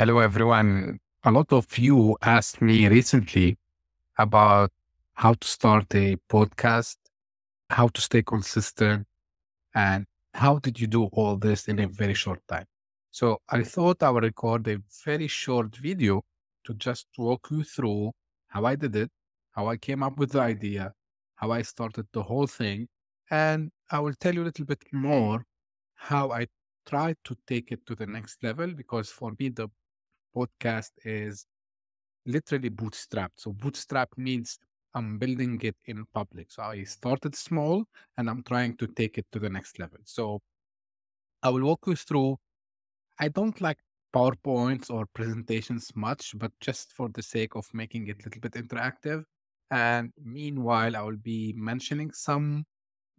Hello, everyone. A lot of you asked me recently about how to start a podcast, how to stay consistent, and how did you do all this in a very short time. So I thought I would record a very short video to just walk you through how I did it, how I came up with the idea, how I started the whole thing, and I will tell you a little bit more how I tried to take it to the next level because for me, the podcast is literally bootstrapped. So bootstrap means I'm building it in public. So I started small and I'm trying to take it to the next level. So I will walk you through. I don't like PowerPoints or presentations much, but just for the sake of making it a little bit interactive. And meanwhile, I will be mentioning some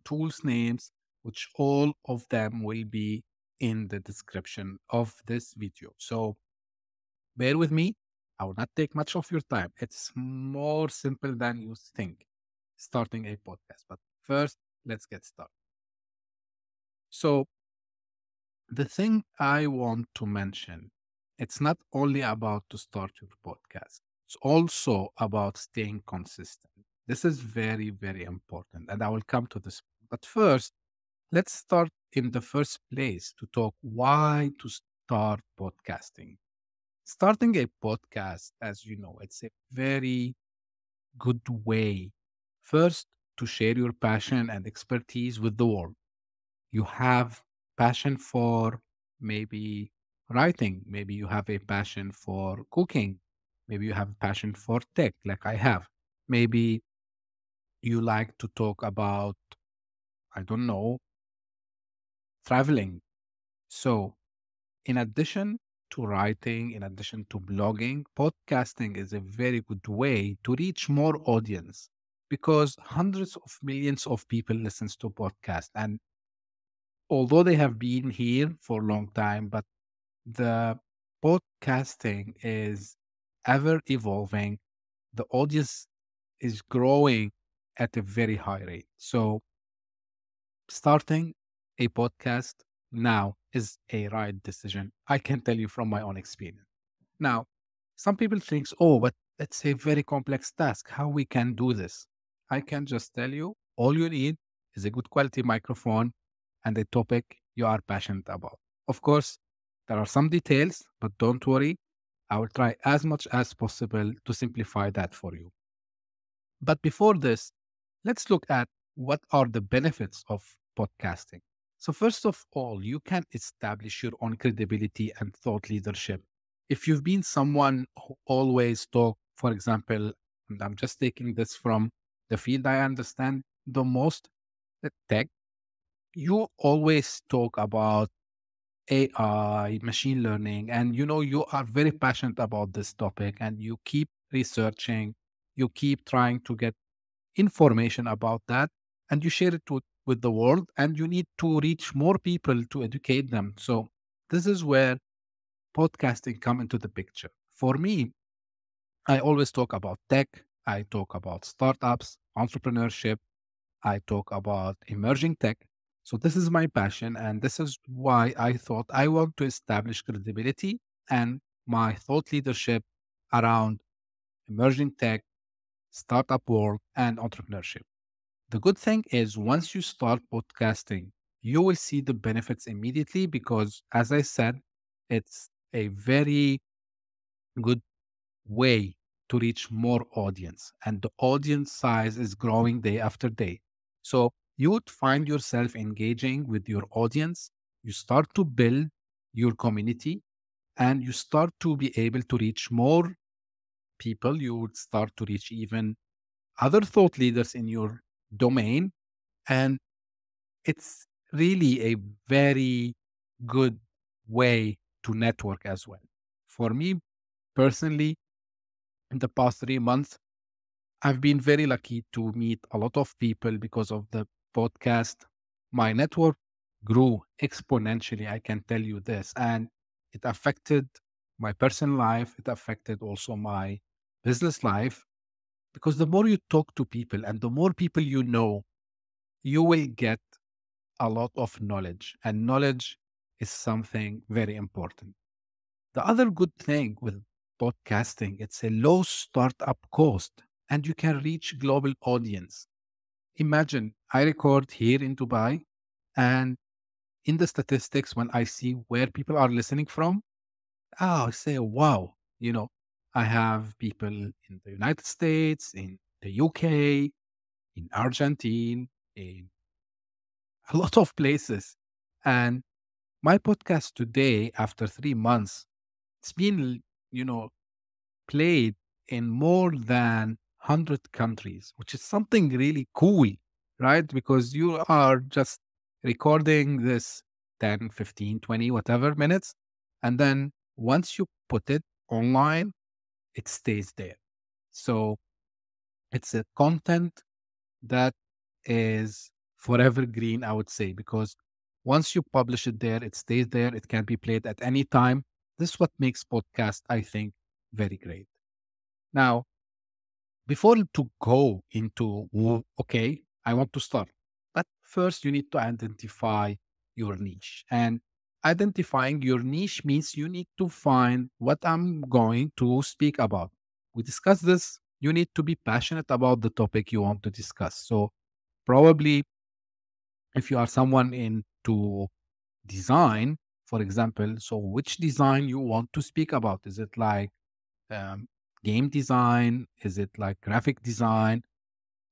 tools names, which all of them will be in the description of this video. So bear with me. I will not take much of your time. It's more simple than you think starting a podcast. But first, let's get started. So, the thing I want to mention, it's not only about to start your podcast. It's also about staying consistent. This is very, very important. And I will come to this. But first, let's start in the first place to talk why to start podcasting. Starting a podcast, as you know, it's a very good way, first, to share your passion and expertise with the world. You have passion for maybe writing, maybe you have a passion for cooking, maybe you have a passion for tech, like I have. Maybe you like to talk about, I don't know, traveling. So, in addition to writing, in addition to blogging, podcasting is a very good way to reach more audience because hundreds of millions of people listens to podcasts. And although they have been here for a long time, but the podcasting is ever evolving. The audience is growing at a very high rate. So starting a podcast now is a right decision. I can tell you from my own experience. Now, some people think, oh, but it's a very complex task. How we can do this? I can just tell you, all you need is a good quality microphone and a topic you are passionate about. Of course, there are some details, but don't worry. I will try as much as possible to simplify that for you. But before this, let's look at what are the benefits of podcasting. So, first of all, you can establish your own credibility and thought leadership. If you've been someone who always talk, for example, and I'm just taking this from the field I understand the most, the tech, you always talk about AI, machine learning, and you are very passionate about this topic and you keep researching, you keep trying to get information about that and you share it with the world and you need to reach more people to educate them. So this is where podcasting come into the picture. For me, I always talk about tech, I talk about startups, entrepreneurship, I talk about emerging tech. So this is my passion and this is why I thought I want to establish credibility and my thought leadership around emerging tech, startup world and entrepreneurship. The good thing is, once you start podcasting, you will see the benefits immediately because, as I said, it's a very good way to reach more audience, and the audience size is growing day after day. So, you would find yourself engaging with your audience. You start to build your community and you start to be able to reach more people. You would start to reach even other thought leaders in your domain. And it's really a very good way to network as well. For me personally, in the past 3 months, I've been very lucky to meet a lot of people because of the podcast. My network grew exponentially, I can tell you this, and it affected my personal life, it affected also my business life because the more you talk to people and the more people you know, you will get a lot of knowledge, and knowledge is something very important. The other good thing with podcasting, it's a low startup cost and you can reach global audience. Imagine I record here in Dubai, and in the statistics, when I see where people are listening from, I say, wow, I have people in the United States, in the UK, in Argentina, in a lot of places. And my podcast today, after 3 months, it's been, you know, played in more than 100 countries, which is something really cool, right? Because you are just recording this 10, 15, 20, whatever minutes. And then once you put it online, it stays there. So it's a content that is forever green, I would say, because once you publish it there, it stays there. It can be played at any time. This is what makes podcast, I think, very great. Now, before to go into, okay, I want to start. But first, you need to identify your niche. And identifying your niche means you need to find what I'm going to speak about. We discussed this. You need to be passionate about the topic you want to discuss. So, probably if you are someone into design, for example, so which design you want to speak about? Is it like um, game design? Is it like graphic design?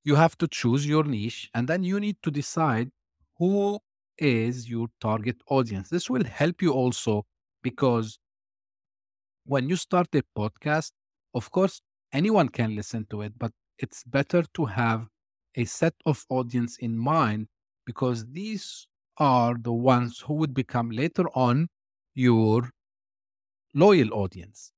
You have to choose your niche and then you need to decide who is your target audience. This will help you also because when you start a podcast, of course, anyone can listen to it, but it's better to have a set of audience in mind because these are the ones who would become later on your loyal audience.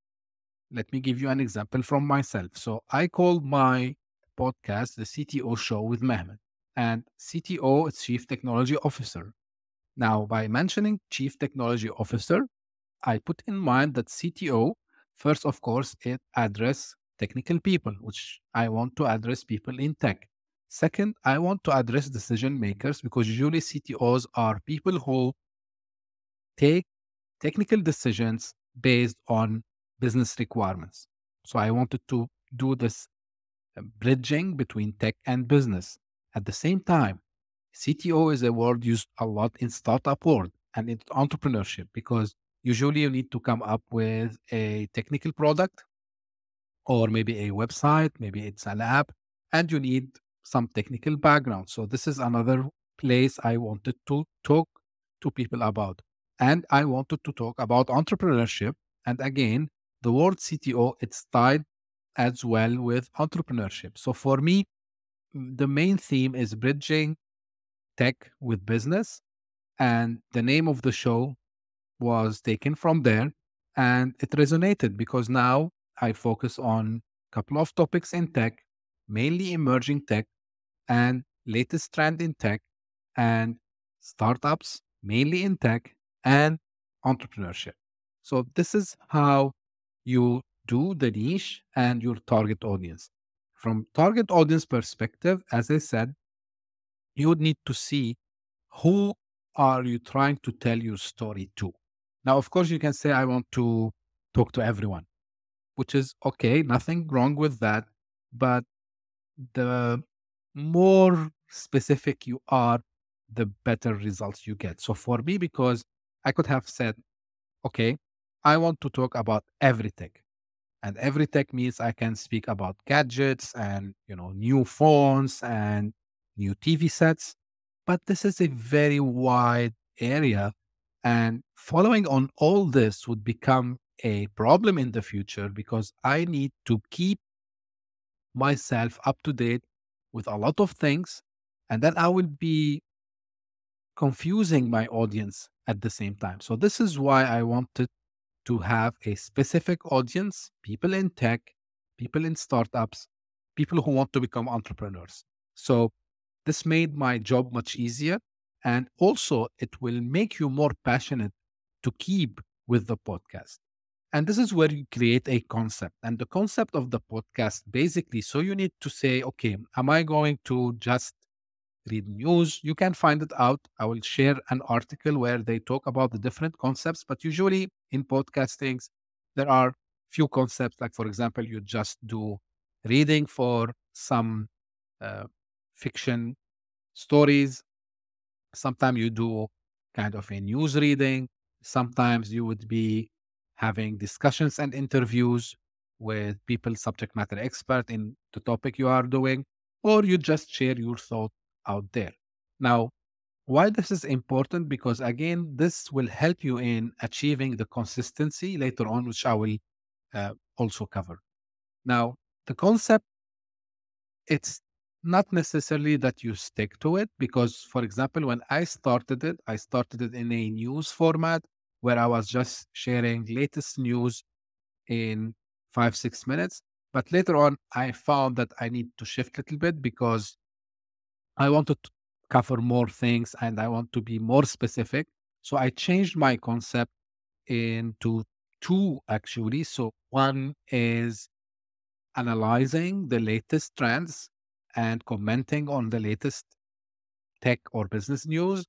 Let me give you an example from myself. So I call my podcast the CTO Show with Mehmet. And CTO is Chief Technology Officer. Now, by mentioning Chief Technology Officer, I put in mind that CTO, first, of course, it address technical people, which I want to address people in tech. Second, I want to address decision makers because usually CTOs are people who take technical decisions based on business requirements. So I wanted to do this bridging between tech and business. At the same time, CTO is a word used a lot in startup world and in entrepreneurship because usually you need to come up with a technical product or maybe a website, maybe it's an app, and you need some technical background. So this is another place I wanted to talk to people about. And I wanted to talk about entrepreneurship. And again, the word CTO, it's tied as well with entrepreneurship. So for me, the main theme is bridging tech with business. And the name of the show was taken from there. And it resonated because now I focus on a couple of topics in tech, mainly emerging tech and latest trend in tech and startups, mainly in tech and entrepreneurship. So this is how you do the niche and your target audience. From target audience perspective, as I said, you would need to see who are you trying to tell your story to. Now, of course, you can say, I want to talk to everyone, which is okay, nothing wrong with that. But the more specific you are, the better results you get. So for me, because I could have said, okay, I want to talk about everything. And every tech means I can speak about gadgets and new phones and new TV sets. But this is a very wide area. And following on all this would become a problem in the future because I need to keep myself up to date with a lot of things. And then I will be confusing my audience at the same time. So this is why I wanted to have a specific audience, people in tech, people in startups, people who want to become entrepreneurs. So this made my job much easier. And also, it will make you more passionate to keep with the podcast. And this is where you create a concept. And the concept of the podcast basically, so you need to say, okay, am I going to just read news? You can find it out. I will share an article where they talk about the different concepts, but usually in podcastings, There are few concepts, like, for example, you just do reading for some uh, fiction stories. Sometimes you do kind of a news reading. Sometimes you would be having discussions and interviews with people, subject matter expert in the topic you are doing, or you just share your thought out there. Now, why this is important? Because again, this will help you in achieving the consistency later on, which I will also cover. Now, the concept, it's not necessarily that you stick to it, because, for example, when I started it in a news format where I was just sharing latest news in 5, 6 minutes. But later on, I found that I need to shift a little bit because I wanted to cover more things and I want to be more specific. So I changed my concept into two actually. So one is analyzing the latest trends and commenting on the latest tech or business news.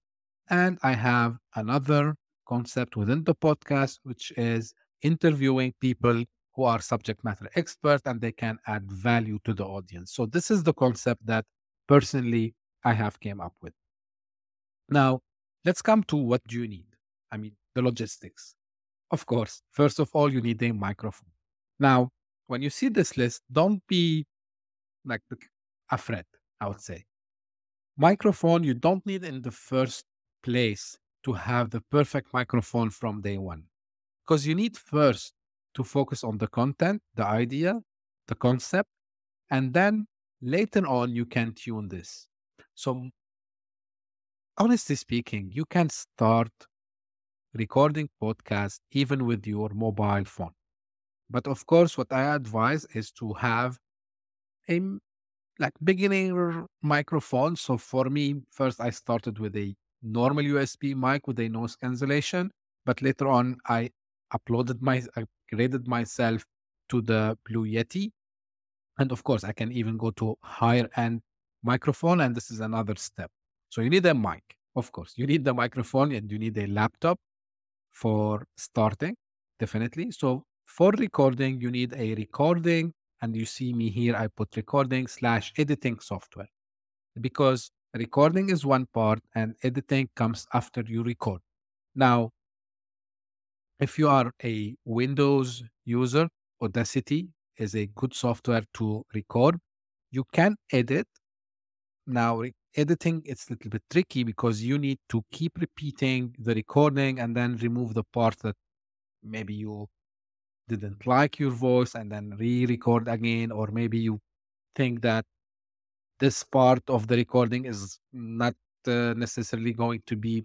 And I have another concept within the podcast, which is interviewing people who are subject matter experts and they can add value to the audience. So this is the concept that personally I have came up with. Now, let's come to what do you need? I mean, the logistics. Of course, first of all, you need a microphone. Now, when you see this list, don't be like afraid, I would say. Microphone, you don't need in the first place to have the perfect microphone from day one, because you need first to focus on the content, the idea, the concept, and then later on you can tune this. So, honestly speaking, you can start recording podcast even with your mobile phone. But of course, what I advise is to have a like beginner microphone. So for me, first I started with a normal USB mic with a noise cancellation, but later on I upgraded myself to the Blue Yeti. And of course, I can even go to higher end microphone, and this is another step. So you need a mic, of course. You need the microphone and you need a laptop for starting, definitely. So for recording, you need a recording. And you see me here, I put recording slash editing software, because recording is one part and editing comes after you record. Now, if you are a Windows user, Audacity is a good software to record. You can edit. Now, editing, it's a little bit tricky because you need to keep repeating the recording and then remove the part that maybe you didn't like your voice and then re-record again, or maybe you think that this part of the recording is not necessarily going to be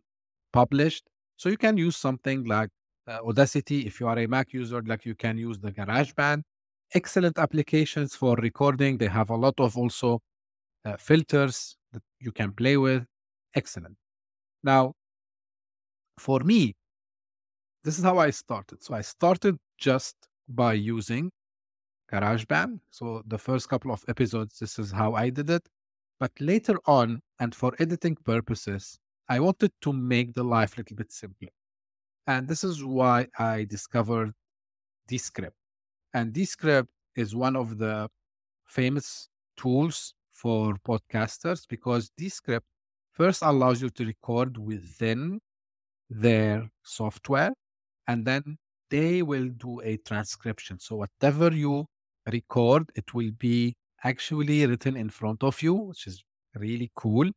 published. So you can use something like Audacity. If you are a Mac user, like, you can use the GarageBand. Excellent applications for recording. They have a lot of also filters that you can play with. Excellent. Now, for me, this is how I started. So I started just by using GarageBand. So the first couple of episodes, this is how I did it. But later on, and for editing purposes, I wanted to make the life a little bit simpler. And this is why I discovered Descript. And Descript is one of the famous tools for podcasters, because Descript first allows you to record within their software, and then they will do a transcription. So whatever you record, it will be actually written in front of you, which is really cool.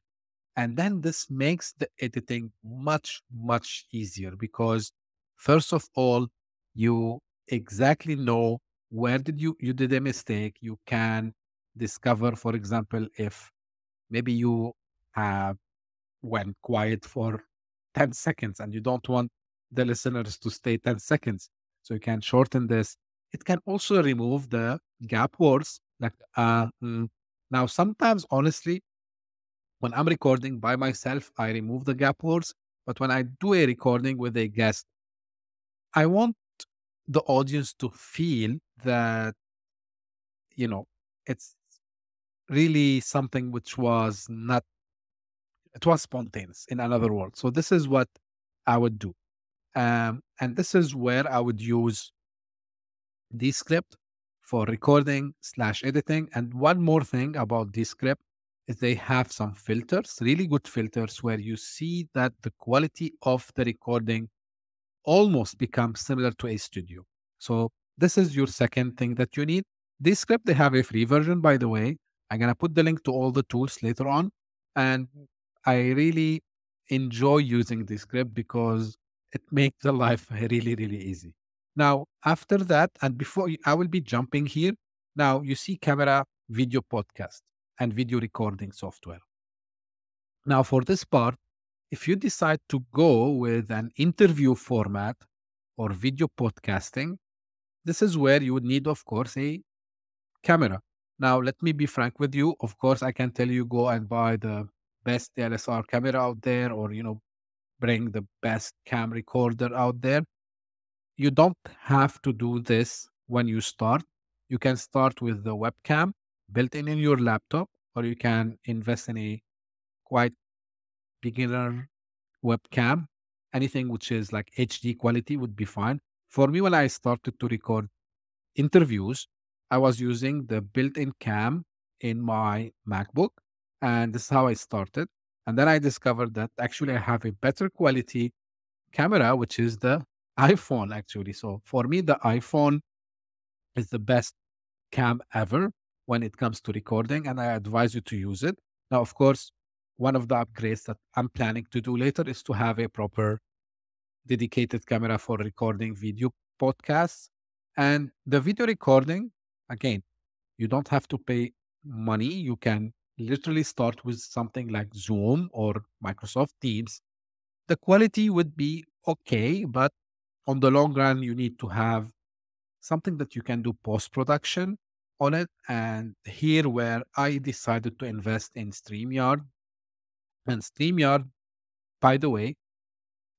And then this makes the editing much, much easier, because first of all, you exactly know where you did a mistake. You can discover, for example, if maybe you have went quiet for 10 seconds and you don't want the listeners to stay 10 seconds. So you can shorten this. It can also remove the gap words, like now sometimes, honestly, when I'm recording by myself, I remove the gap words. But when I do a recording with a guest, I want the audience to feel that, you know, it's really something which was not, it was spontaneous, in another word. So this is what I would do. And this is where I would use Descript for recording slash editing. And one more thing about Descript is they have some filters, really good filters, where you see that the quality of the recording almost becomes similar to a studio. So this is your second thing that you need. Descript, they have a free version, by the way. I'm gonna put the link to all the tools later on. And I really enjoy using Descript because it makes the life really, really easy. Now, after that, and I will be jumping here. Now you see camera, video podcast, and video recording software. Now, for this part, if you decide to go with an interview format or video podcasting, this is where you would need, of course, a camera. Now, let me be frank with you. Of course, I can tell you go and buy the best DSLR camera out there, or bring the best cam recorder out there. You don't have to do this when you start. You can start with the webcam built in your laptop, or you can invest in a quite beginner webcam. Anything which is like HD quality would be fine. For me, when I started to record interviews, I was using the built-in cam in my MacBook, and this is how I started. And then I discovered that actually I have a better quality camera, which is the iPhone, actually. So for me, the iPhone is the best cam ever when it comes to recording, and I advise you to use it. Now, of course, one of the upgrades that I'm planning to do later is to have a proper dedicated camera for recording video podcasts. And the video recording, again, you don't have to pay money. You can literally start with something like Zoom or Microsoft Teams. The quality would be okay, but on the long run, you need to have something that you can do post production on it. And here, where I decided to invest in StreamYard. And StreamYard, by the way,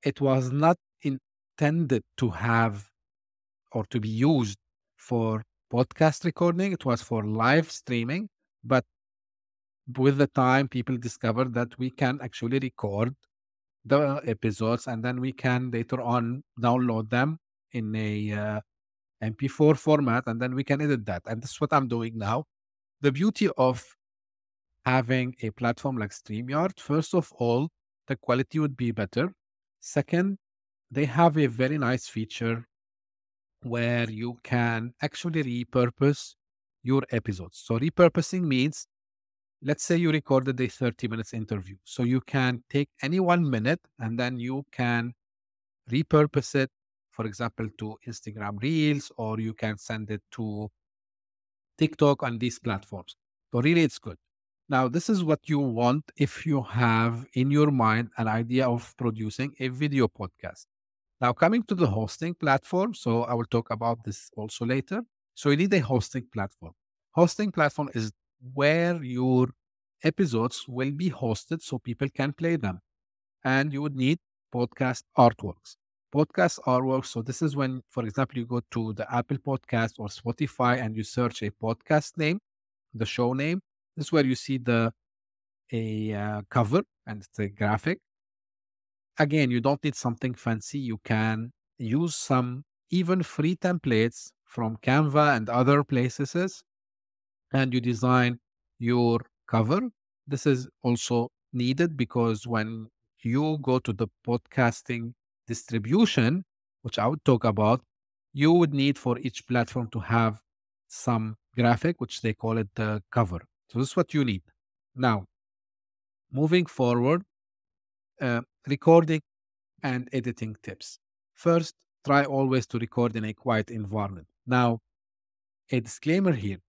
it was not intended to have or to be used for podcast recording. It was for live streaming. But with the time, people discovered that we can actually record the episodes, and then we can later on download them in a MP4 format, and then we can edit that. And this is what I'm doing now. The beauty of having a platform like StreamYard, first of all, the quality would be better. Second, they have a very nice feature where you can actually repurpose your episodes. So repurposing means, let's say you recorded a 30 minutes interview. So you can take any 1 minute and then you can repurpose it, for example, to Instagram Reels, or you can send it to TikTok on these platforms. So really, it's good. Now, this is what you want if you have in your mind an idea of producing a video podcast. Now, coming to the hosting platform, so I will talk about this also later. So you need a hosting platform. Hosting platform is where your episodes will be hosted so people can play them. And you would need podcast artworks. Podcast artworks. So this is when, for example, you go to the Apple Podcast or Spotify and you search a podcast name, the show name. This is where you see the a cover and it's a graphic. Again, you don't need something fancy. You can use some even free templates from Canva and other places, and you design your cover. This is also needed because when you go to the podcasting distribution, which I would talk about, you would need for each platform to have some graphic, which they call it the cover. So this is what you need. Now, moving forward, recording and editing tips. First, try always to record in a quiet environment. Now, a disclaimer here,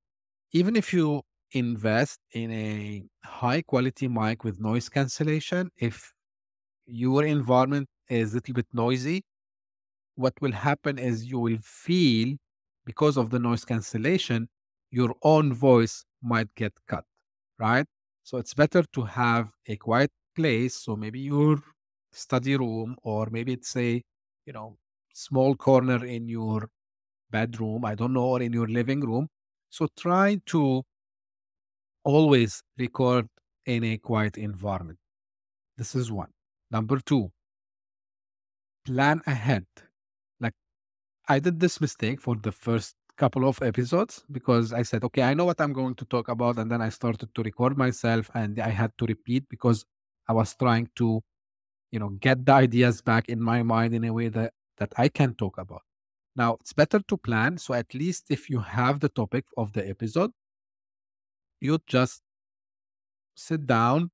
even if you invest in a high quality mic with noise cancellation, if your environment is a little bit noisy, what will happen is you will feel, because of the noise cancellation, your own voice might get cut, right? So it's better to have a quiet place. So maybe your study room, or maybe it's a, you know, small corner in your bedroom, I don't know, or in your living room. So try to always record in a quiet environment. This is one. Number two, plan ahead. Like, I did this mistake for the first couple of episodes because I said, okay, I know what I'm going to talk about. And then I started to record myself and I had to repeat because I was trying to, get the ideas back in my mind in a way that I can talk about. Now, it's better to plan. So at least if you have the topic of the episode, you just sit down,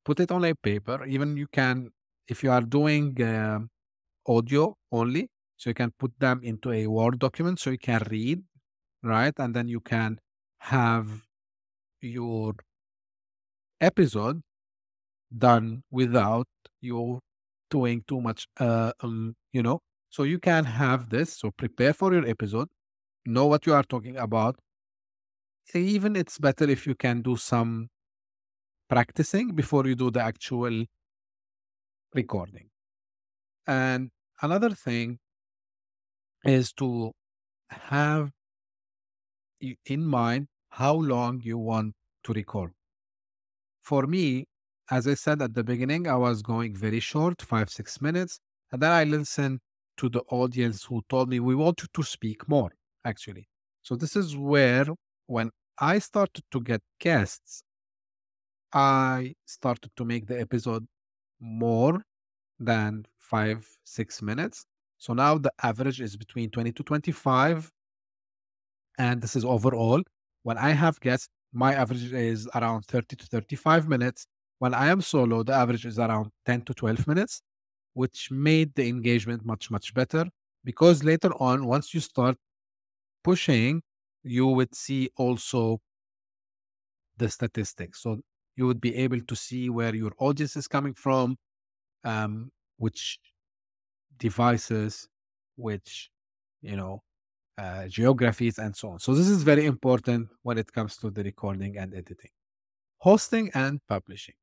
put it on a paper. Even you can, if you are doing audio only, so you can put them into a Word document so you can read, right? And then you can have your episode done without you doing too much, So you can have this. So prepare for your episode, know what you are talking about. Even it's better if you can do some practicing before you do the actual recording. And another thing is to have in mind how long you want to record. For me, as I said at the beginning, I was going very short, 5, 6 minutes. And then I listened to the audience who told me, we want you to speak more, actually. So this is where, when I started to get guests, I started to make the episode more than 5, 6 minutes. So now the average is between 20 to 25. And this is overall. When I have guests, my average is around 30 to 35 minutes. When I am solo, the average is around 10 to 12 minutes, which made the engagement much, much better. Because later on, once you start pushing, you would see also the statistics. So you would be able to see where your audience is coming from, which devices, which, you know, geographies, and so on. So this is very important when it comes to the recording and editing, hosting and publishing.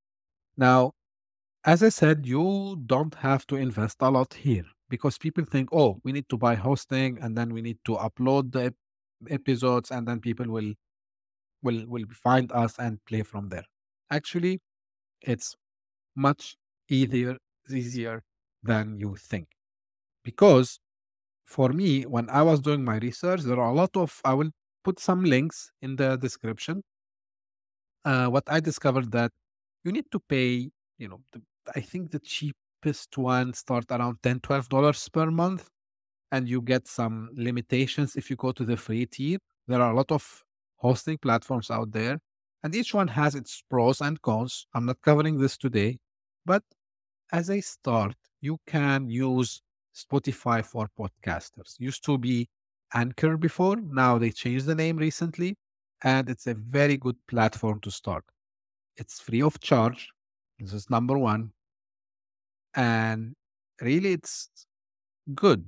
Now, as I said, you don't have to invest a lot here because people think, oh, we need to buy hosting and then we need to upload the episodes and then people will find us and play from there. Actually, it's much easier than you think because for me, when I was doing my research, there are a lot of, I will put some links in the description. What I discovered that you need to pay, I think the cheapest one start around $10, $12 per month. And you get some limitations if you go to the free tier. There are a lot of hosting platforms out there, and each one has its pros and cons. I'm not covering this today, but as a start, you can use Spotify for podcasters. Used to be Anchor before, now they changed the name recently, and it's a very good platform to start. It's free of charge. This is number one. And really, it's good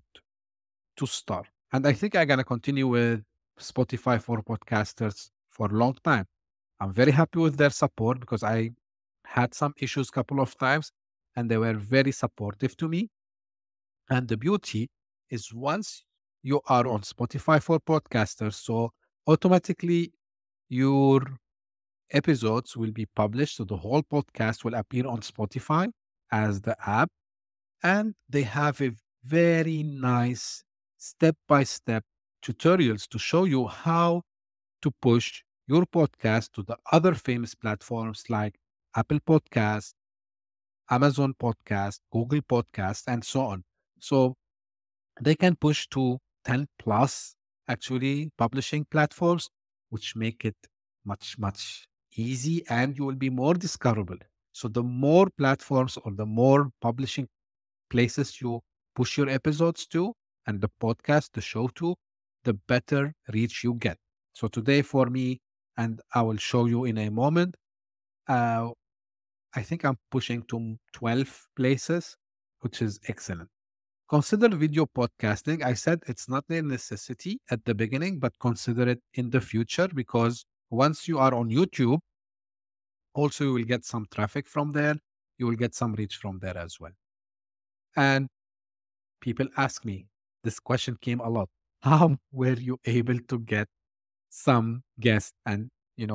to start. And I think I'm going to continue with Spotify for podcasters for a long time. I'm very happy with their support because I had some issues a couple of times and they were very supportive to me. And the beauty is once you are on Spotify for podcasters, so automatically your episodes will be published. So the whole podcast will appear on Spotify as the app. And they have a very nice step by step tutorials to show you how to push your podcast to the other famous platforms like Apple Podcasts, Amazon Podcast, Google Podcast, and so on. So they can push to 10 plus actually publishing platforms, which make it much, much easy and you will be more discoverable. So the more platforms or the more publishing places you push your episodes to and the podcast, the show to, the better reach you get. So today for me, and I will show you in a moment, uh, I think I'm pushing to 12 places, which is excellent. Consider video podcasting. I said it's not a necessity at the beginning, but consider it in the future because once you are on YouTube, also you will get some traffic from there. You will get some reach from there as well. And people ask me, this question came a lot. How were you able to get some guests and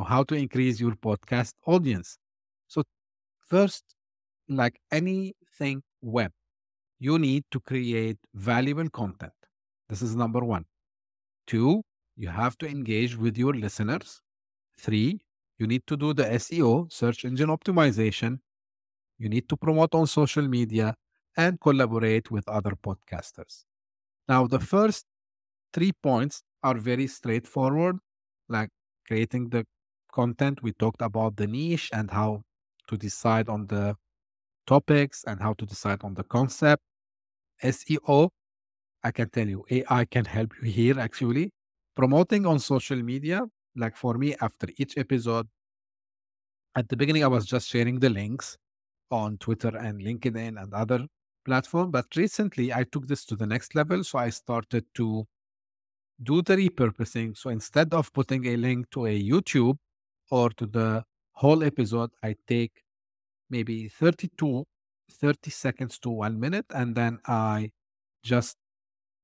how to increase your podcast audience? So first, like anything web, you need to create valuable content. This is number one. Two, You have to engage with your listeners. Three, you need to do the SEO, search engine optimization. You need to promote on social media and collaborate with other podcasters. Now, the first 3 points are very straightforward, like creating the content. We talked about the niche and how to decide on the topics and how to decide on the concept. SEO, I can tell you, AI can help you here actually. Promoting on social media, like for me, after each episode, at the beginning, I was just sharing the links on Twitter and LinkedIn and other platform. But recently, I took this to the next level. So I started to do the repurposing. So instead of putting a link to a YouTube or to the whole episode, I take maybe 30 seconds to 1 minute, and then I just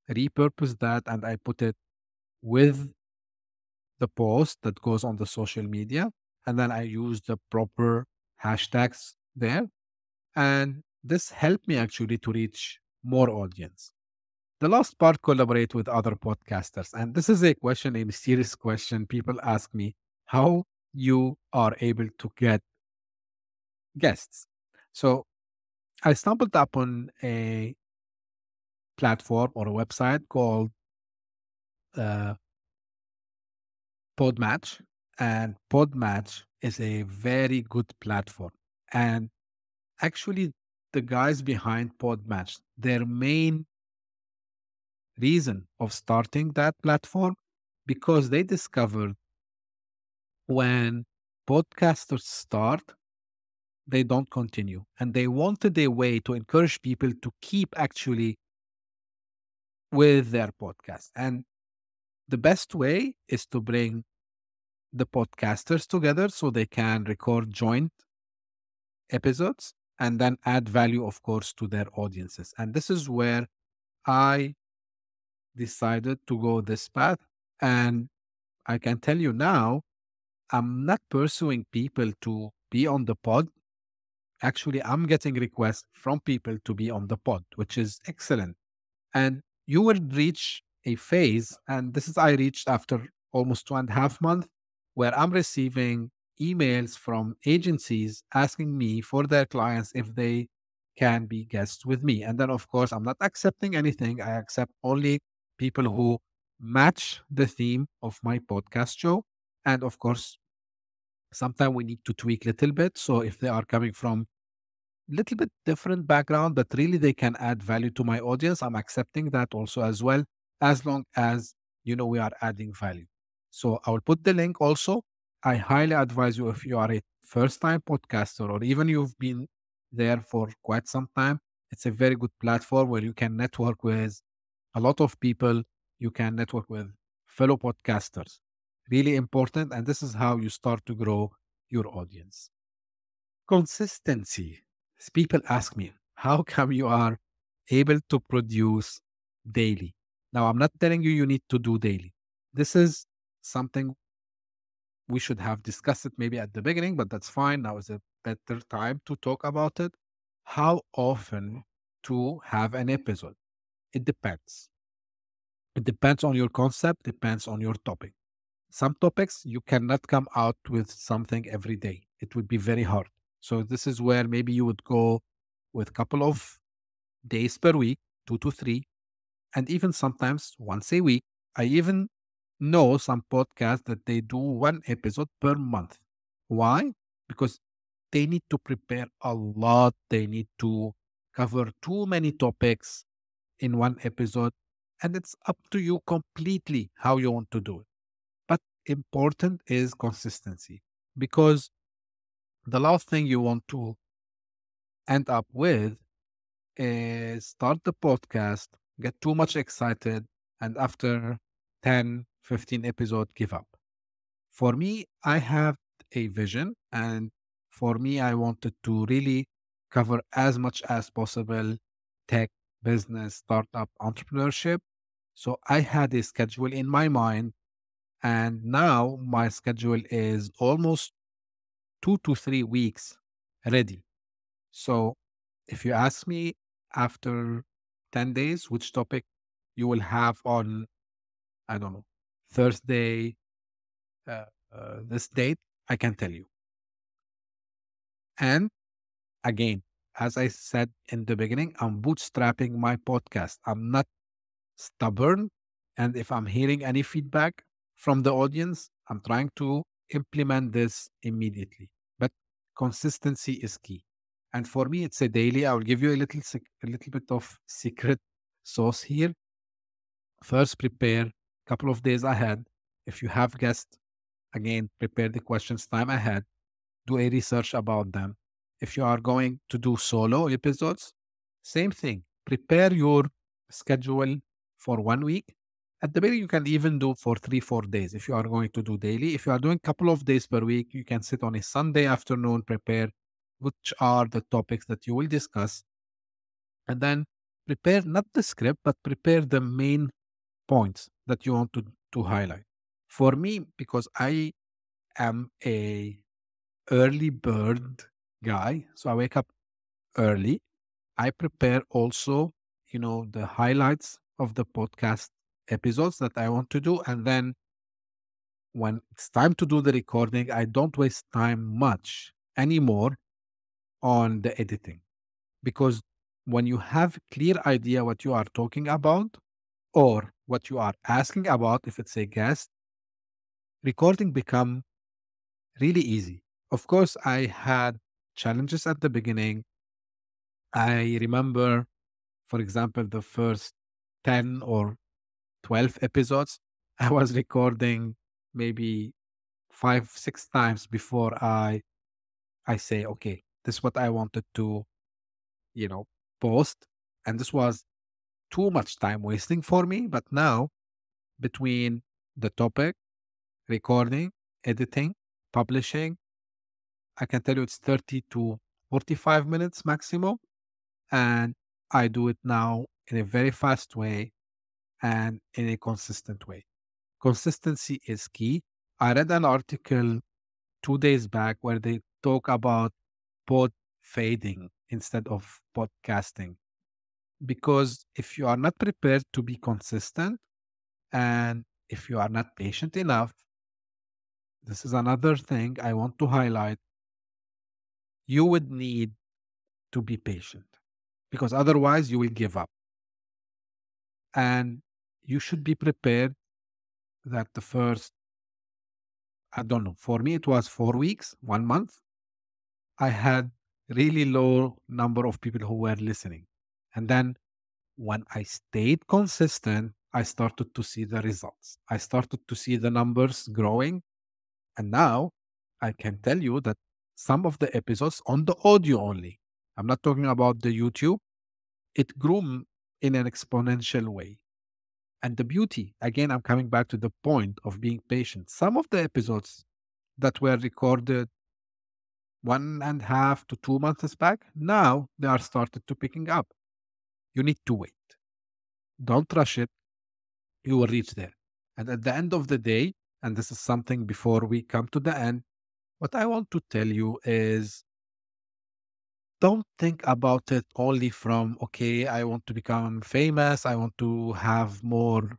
repurpose that and I put it with the post that goes on the social media. And then I use the proper hashtags there. And this helped me actually to reach more audience. The last part, collaborate with other podcasters. And this is a question, a mysterious question. People ask me how you are able to get guests. So I stumbled upon a platform or a website called uh, Podmatch. And Podmatch is a very good platform. And actually, the guys behind Podmatch, their main reason of starting that platform, because they discovered when podcasters start, they don't continue. And they wanted a way to encourage people to keep actually with their podcast. And the best way is to bring the podcasters together so they can record joint episodes and then add value, of course, to their audiences. And this is where I decided to go this path. And I can tell you now, I'm not pursuing people to be on the pod. Actually, I'm getting requests from people to be on the pod, which is excellent. And you will reach a phase, and this is I reached after almost 2.5 months, where I'm receiving emails from agencies asking me for their clients if they can be guests with me. And then, of course, I'm not accepting anything. I accept only people who match the theme of my podcast show. And of course, sometimes we need to tweak a little bit. So if they are coming from little bit different background, but really they can add value to my audience, I'm accepting that also as well, as long as we are adding value. So I will put the link also. I highly advise you, if you are a first time podcaster or even you've been there for quite some time, it's a very good platform where you can network with a lot of people. You can network with fellow podcasters. Really important. And this is how you start to grow your audience. Consistency. People ask me, how come you are able to produce daily? Now, I'm not telling you you need to do daily. This is something we should have discussed it maybe at the beginning, but that's fine. Now is a better time to talk about it. How often to have an episode? It depends. It depends on your concept, depends on your topic. Some topics you cannot come out with something every day. It would be very hard. So this is where maybe you would go with couple of days per week, 2 to 3, and even sometimes once a week. I even know some podcasts that they do one episode per month. Why? Because they need to prepare a lot. They need to cover too many topics in one episode. And it's up to you completely how you want to do it. But important is consistency, because the last thing you want to end up with is start the podcast, get too much excited, and after 10, 15 episodes, give up. For me, I have a vision, and for me, I wanted to really cover as much as possible tech, business, startup, entrepreneurship. So I had a schedule in my mind, and now my schedule is almost 2 to 3 weeks ready. So if you ask me after 10 days, which topic you will have on, I don't know, Thursday, this date, I can tell you. And again, as I said in the beginning, I'm bootstrapping my podcast. I'm not stubborn. And if I'm hearing any feedback from the audience, I'm trying to implement this immediately. But consistency is key. And for me, it's a daily. I will give you a little bit of secret sauce here. First, prepare a couple of days ahead. If you have guests, again, prepare the questions time ahead. Do a research about them. If you are going to do solo episodes, same thing. Prepare your schedule for 1 week. At the beginning, you can even do for 3, 4 days if you are going to do daily. If you are doing a couple of days per week, you can sit on a Sunday afternoon, prepare which are the topics that you will discuss, and then prepare not the script, but prepare the main points that you want to highlight. For me, because I am a early bird guy, so I wake up early. I prepare also, the highlights of the podcast episodes that I want to do. And then when it's time to do the recording, I don't waste time much anymore on the editing. Because when you have clear idea what you are talking about or what you are asking about, if it's a guest, recording become really easy. Of course, I had challenges at the beginning. I remember, for example, the first 10 or 12 episodes, I was recording maybe 5, 6 times before I say, okay, this is what I wanted to, you know, post. And this was too much time wasting for me. But now, between the topic, recording, editing, publishing, I can tell you it's 30 to 45 minutes maximum. And I do it now in a very fast way and in a consistent way. Consistency is key. I read an article 2 days back where they talk about pod fading instead of podcasting. Because if you are not prepared to be consistent and if you are not patient enough, this is another thing I want to highlight. You would need to be patient because otherwise you will give up. And you should be prepared that the first, I don't know, for me it was 4 weeks, 1 month. I had really low number of people who were listening. And then when I stayed consistent, I started to see the results. I started to see the numbers growing. And now I can tell you that some of the episodes on the audio only, I'm not talking about the YouTube, it grew in an exponential way. And the beauty, again, I'm coming back to the point of being patient. Some of the episodes that were recorded 1.5 to 2 months back, now they are started to picking up. You need to wait. Don't rush it. You will reach there. And at the end of the day, and this is something before we come to the end, what I want to tell you is don't think about it only from, okay, I want to become famous. I want to have more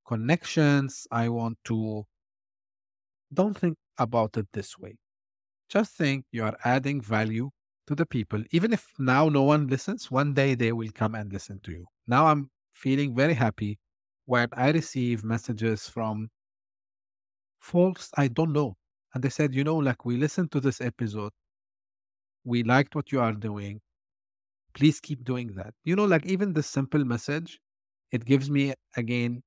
connections. Don't think about it this way. Just think you are adding value to the people. Even if now no one listens, one day they will come and listen to you. Now I'm feeling very happy when I receive messages from folks I don't know. And they said, like we listened to this episode. We liked what you are doing. Please keep doing that. Like even the simple message, it gives me again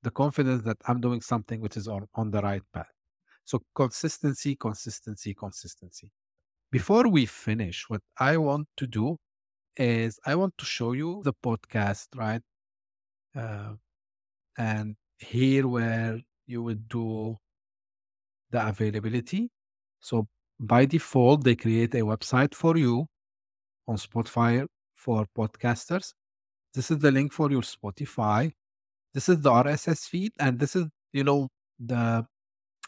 the confidence that I'm doing something which is on the right path. So consistency, consistency, consistency. Before we finish, what I want to do is I want to show you the podcast, right? Uh, and here where you would do the availability. So by default, they create a website for you on Spotify for podcasters. This is the link for your Spotify. This is the RSS feed, and this is, the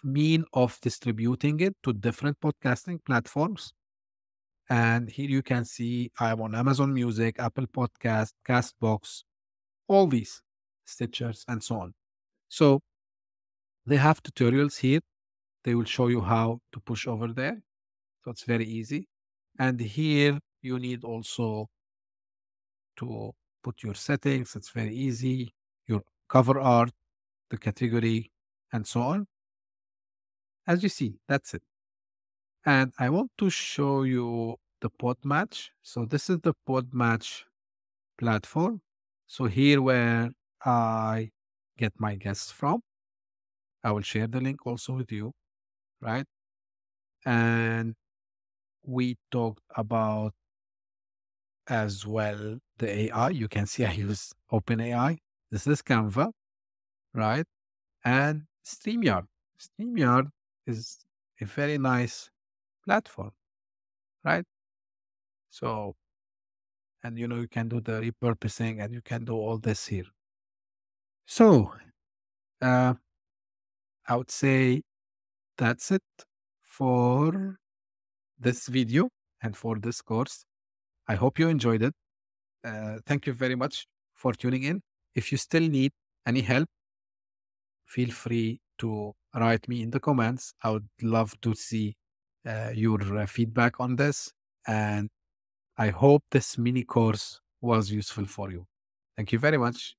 mean of distributing it to different podcasting platforms. And here you can see I'm on Amazon Music, Apple Podcast, Castbox, all these, Stitchers, and so on. So They have tutorials here. They will show you how to push over there. So it's very easy. And here you need also to put your settings. It's very easy. Your cover art, the category, and so on. As you see, that's it. And I want to show you the pod match. So this is the pod match platform. So here where I get my guests from, I will share the link also with you, right? And we talked about as well the AI. You can see I use OpenAI. This is Canva, right? And StreamYard. StreamYard is a very nice platform, right? So, and you can do the repurposing and you can do all this here. So, uh, I would say that's it for this video and for this course. I hope you enjoyed it. Thank you very much for tuning in. If you still need any help, feel free to write me in the comments. I would love to see your feedback on this. And I hope this mini course was useful for you. Thank you very much.